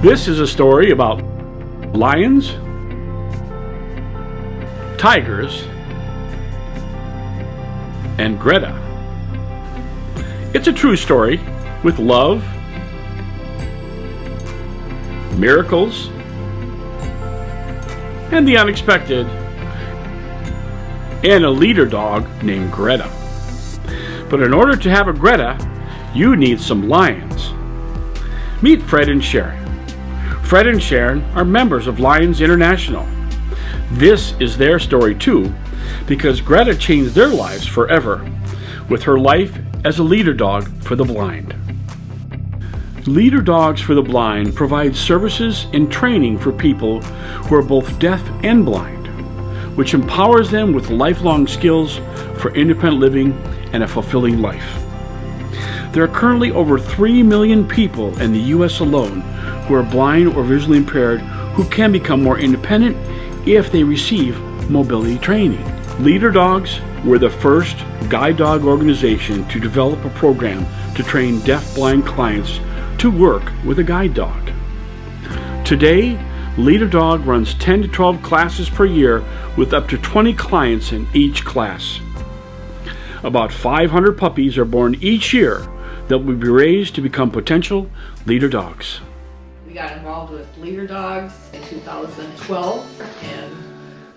This is a story about lions, tigers, and Greta. It's a true story with love, miracles, and the unexpected, and a leader dog named Greta. But in order to have a Greta, you need some lions. Meet Fred and Sharon. Fred and Sharon are members of Lions International. This is their story too, because Greta changed their lives forever with her life as a leader dog for the blind. Leader Dogs for the Blind provide services and training for people who are both deaf and blind, which empowers them with lifelong skills for independent living and a fulfilling life. There are currently over 3 million people in the U.S. alone who are blind or visually impaired who can become more independent if they receive mobility training. Leader Dogs were the first guide dog organization to develop a program to train deaf-blind clients to work with a guide dog. Today, Leader Dog runs 10 to 12 classes per year with up to 20 clients in each class. About 500 puppies are born each year that will be raised to become potential leader dogs. We got involved with Leader Dogs in 2012, and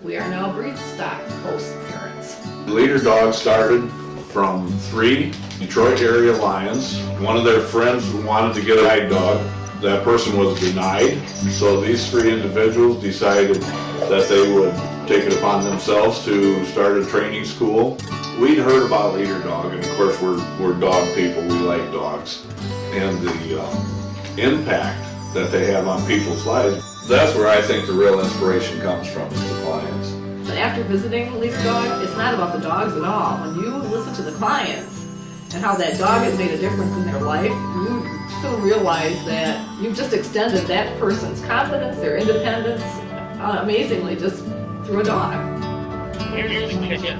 we are now breed stock host parents. Leader Dogs started from 3 Detroit area lions. One of their friends wanted to get a guide dog. That person was denied, so these 3 individuals decided that they would take it upon themselves to start a training school. We'd heard about Leader Dog, and of course we're dog people, we like dogs. And the impact that they have on people's lives, that's where I think the real inspiration comes from, is the clients. But after visiting Leader Dog, it's not about the dogs at all. When you listen to the clients and how that dog has made a difference in their life, you still realize that you've just extended that person's confidence, their independence, amazingly just through a dog. Here's the kicker.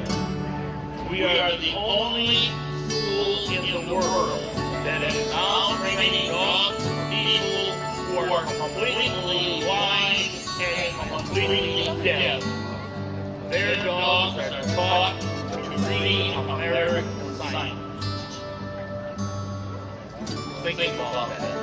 We are the only school in the world that is now training dogs for people who are completely blind and completely deaf. Their dogs are taught to read American sign. Think about that.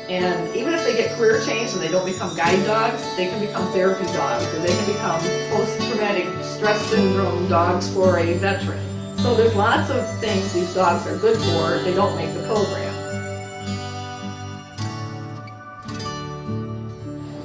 And even if they get career change and they don't become guide dogs, they can become therapy dogs, or they can become post-traumatic stress syndrome dogs for a veteran. So there's lots of things these dogs are good for if they don't make the program.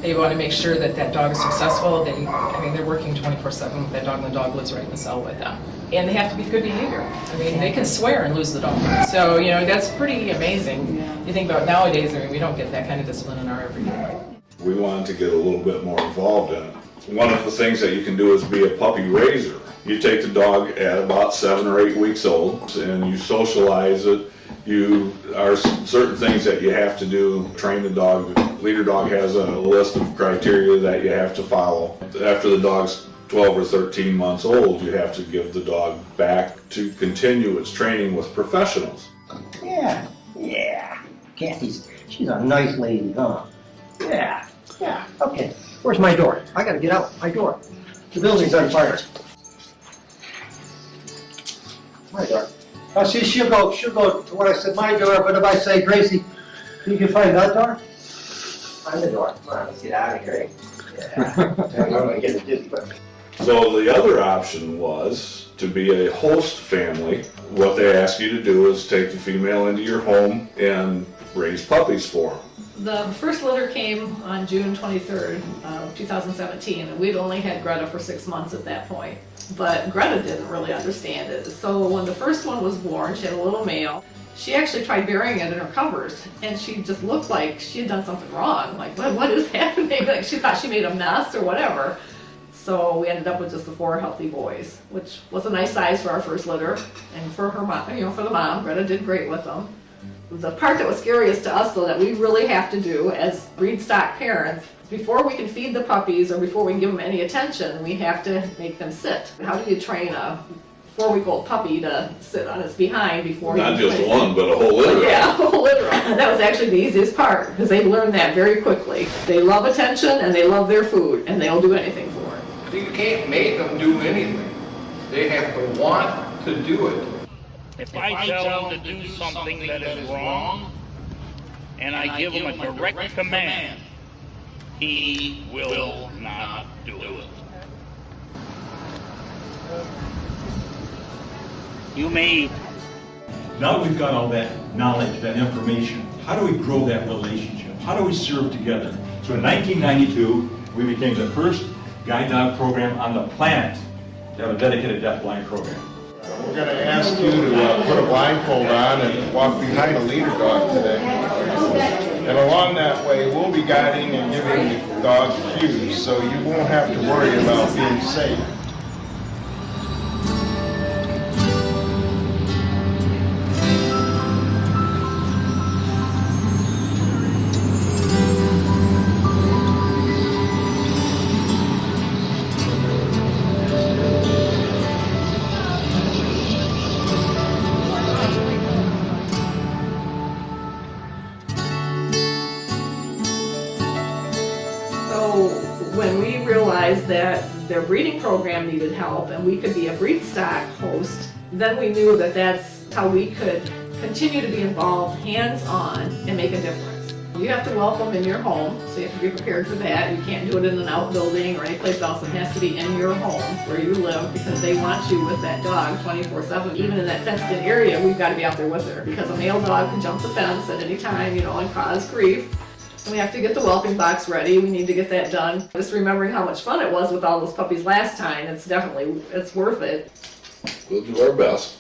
They want to make sure that that dog is successful. They're working 24/7 with that dog, and the dog lives right in the cell with them. And they have to be good behavior. They can swear and lose the dog. So, that's pretty amazing. You think about nowadays, we don't get that kind of discipline in our everyday. We wanted to get a little bit more involved in it. One of the things that you can do is be a puppy raiser. You take the dog at about 7 or 8 weeks old and you socialize it. You are certain things that you have to do, train the dog. Leader Dog has a list of criteria that you have to follow. After the dog's 12 or 13 months old, you have to give the dog back to continue its training with professionals. Yeah. She's a nice lady, huh? Yeah, okay. Where's my door? I gotta get out my door. The building's on fire. My door. Oh, see, she'll go to what I said, my door, but if I say, Gracie, you can find that door? Find the door. Come on, let's get out of here. Yeah. I'm gonna get a dizzy. So the other option was to be a host family. What they ask you to do is take the female into your home and raise puppies for them. The first litter came on June 23rd, 2017, and we'd only had Greta for 6 months at that point. But Greta didn't really understand it. So when the first one was born, she had a little male. She actually tried burying it in her covers, and she just looked like she had done something wrong. Like, what is happening? Like, she thought she made a mess or whatever. So we ended up with just the 4 healthy boys, which was a nice size for our first litter. And for her mom, for the mom, Greta did great with them. The part that was scariest to us, though, that we really have to do as breed stock parents, before we can feed the puppies or before we can give them any attention, we have to make them sit. How do you train a 4-week-old puppy to sit on its behind before. Not just one, but a whole litter. Yeah, a whole litter. And that was actually the easiest part, because they learned that very quickly. They love attention and they love their food, and they'll do anything for it. You can't make them do anything. They have to want to do it. If I tell him to do something that is wrong, and I give him a direct command, he will not do it. You may. Now we've got all that knowledge, that information, how do we grow that relationship? How do we serve together? So in 1992, we became the first guide dog program on the planet to have a dedicated deaf-blind program. We're going to ask you to put a blindfold on and walk behind a leader dog today. And along that way, we'll be guiding and giving the dog cues, so you won't have to worry about being safe. So when we realized that their breeding program needed help and we could be a breed stock host, then we knew that that's how we could continue to be involved hands-on and make a difference. You have to welcome in your home, so you have to be prepared for that. You can't do it in an outbuilding or any place else. It has to be in your home where you live, because they want you with that dog 24/7. Even in that fenced-in area, we've got to be out there with her, because a male dog can jump the fence at any time, you know, and cause grief. And we have to get the whelping box ready. We need to get that done. Just remembering how much fun it was with all those puppies last time, it's worth it. We'll do our best.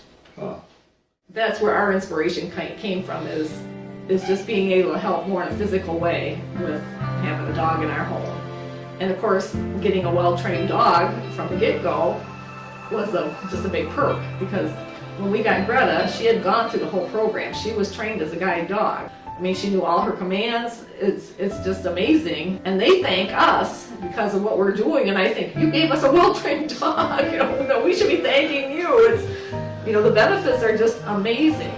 That's where our inspiration came from, is just being able to help more in a physical way with having a dog in our home. And of course, getting a well-trained dog from the get-go was just a big perk, because when we got Greta, she had gone through the whole program. She was trained as a guide dog. I mean, she knew all her commands. It's just amazing. And they thank us because of what we're doing. And I think, you gave us a well-trained dog. You know, we should be thanking you. The benefits are just amazing.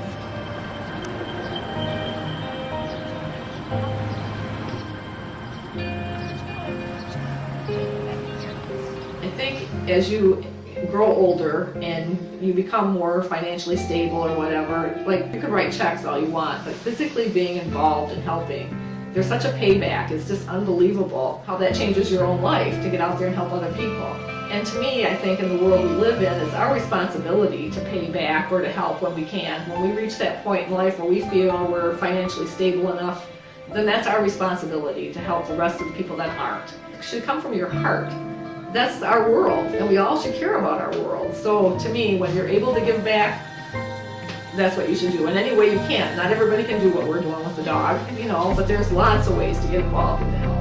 I think as you grow older and you become more financially stable or whatever, like, you can write checks all you want, but physically being involved and helping, there's such a payback. It's just unbelievable how that changes your own life to get out there and help other people. And to me, I think in the world we live in, it's our responsibility to pay back or to help when we can. When we reach that point in life where we feel we're financially stable enough, then that's our responsibility to help the rest of the people that aren't. It should come from your heart. That's our world, and we all should care about our world. So to me, when you're able to give back, that's what you should do in any way you can. Not everybody can do what we're doing with the dog, but there's lots of ways to get involved and to help.